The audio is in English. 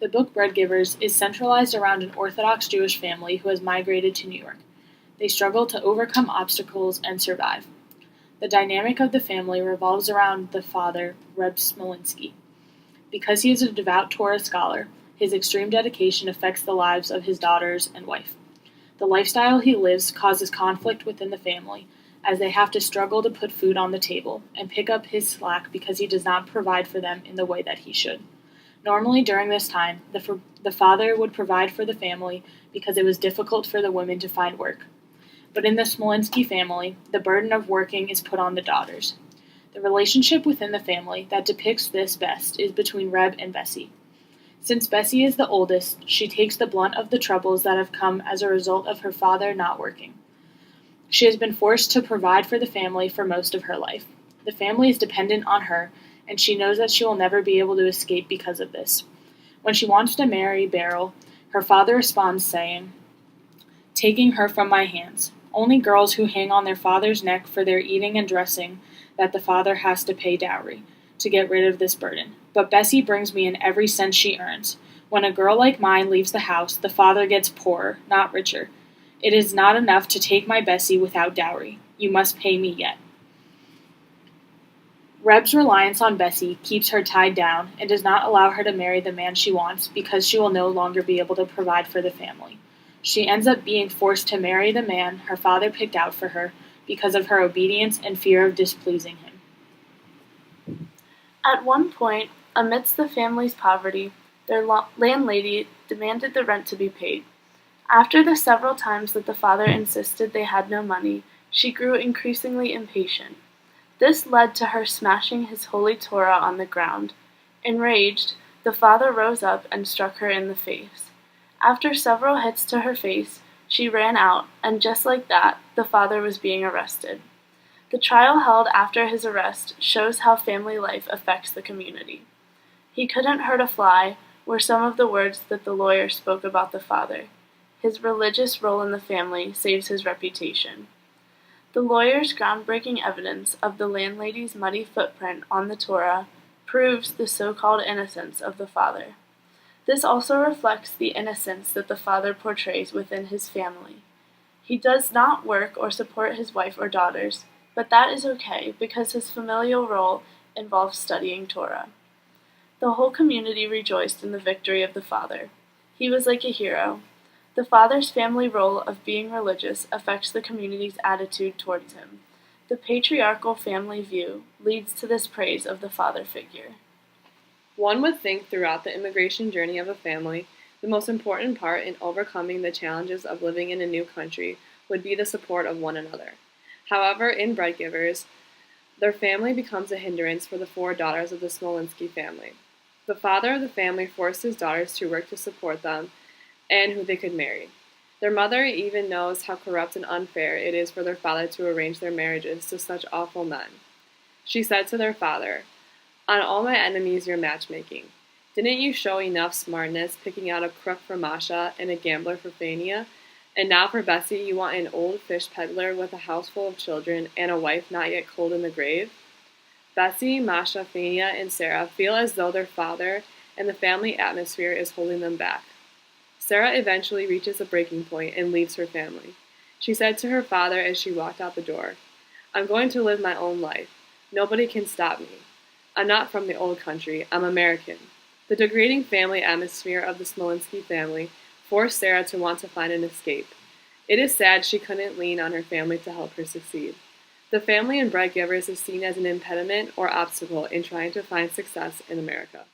The book Bread Givers is centralized around an Orthodox Jewish family who has migrated to New York. They struggle to overcome obstacles and survive. The dynamic of the family revolves around the father, Reb Smolinski. Because he is a devout Torah scholar, his extreme dedication affects the lives of his daughters and wife. The lifestyle he lives causes conflict within the family, as they have to struggle to put food on the table and pick up his slack because he does not provide for them in the way that he should. Normally, during this time, the father would provide for the family because it was difficult for the women to find work. But in the Smolinski family, the burden of working is put on the daughters. The relationship within the family that depicts this best is between Reb and Bessie. Since Bessie is the oldest, she takes the blunt of the troubles that have come as a result of her father not working. She has been forced to provide for the family for most of her life. The family is dependent on her, and she knows that she will never be able to escape because of this. When she wants to marry Beryl, her father responds saying, "Taking her from my hands. Only girls who hang on their father's neck for their eating and dressing that the father has to pay dowry to get rid of this burden. But Bessie brings me in every cent she earns. When a girl like mine leaves the house, the father gets poorer, not richer. It is not enough to take my Bessie without dowry. You must pay me yet." Reb's reliance on Bessie keeps her tied down and does not allow her to marry the man she wants because she will no longer be able to provide for the family. She ends up being forced to marry the man her father picked out for her because of her obedience and fear of displeasing him. At one point, amidst the family's poverty, their landlady demanded the rent to be paid. After the several times that the father insisted they had no money, she grew increasingly impatient. This led to her smashing his holy Torah on the ground. Enraged, the father rose up and struck her in the face. After several hits to her face, she ran out, and just like that, the father was being arrested. The trial held after his arrest shows how family life affects the community. "He couldn't hurt a fly," were some of the words that the lawyer spoke about the father. His religious role in the family saves his reputation. The lawyer's groundbreaking evidence of the landlady's muddy footprint on the Torah proves the so-called innocence of the father. This also reflects the innocence that the father portrays within his family. He does not work or support his wife or daughters, but that is okay because his familial role involves studying Torah. The whole community rejoiced in the victory of the father. He was like a hero. The father's family role of being religious affects the community's attitude towards him. The patriarchal family view leads to this praise of the father figure. One would think throughout the immigration journey of a family, the most important part in overcoming the challenges of living in a new country would be the support of one another. However, in Bread Givers, their family becomes a hindrance for the 4 daughters of the Smolinski family. The father of the family forced his daughters to work to support them and who they could marry. Their mother even knows how corrupt and unfair it is for their father to arrange their marriages to such awful men. She said to their father, "On all my enemies you're matchmaking. Didn't you show enough smartness picking out a crook for Masha and a gambler for Fania? And now for Bessie you want an old fish peddler with a house full of children and a wife not yet cold in the grave?" Bessie, Masha, Fania, and Sarah feel as though their father and the family atmosphere is holding them back. Sarah eventually reaches a breaking point and leaves her family. She said to her father as she walked out the door, "I'm going to live my own life. Nobody can stop me. I'm not from the old country. I'm American." The degrading family atmosphere of the Smolinski family forced Sarah to want to find an escape. It is sad she couldn't lean on her family to help her succeed. The family in Bread Givers is seen as an impediment or obstacle in trying to find success in America.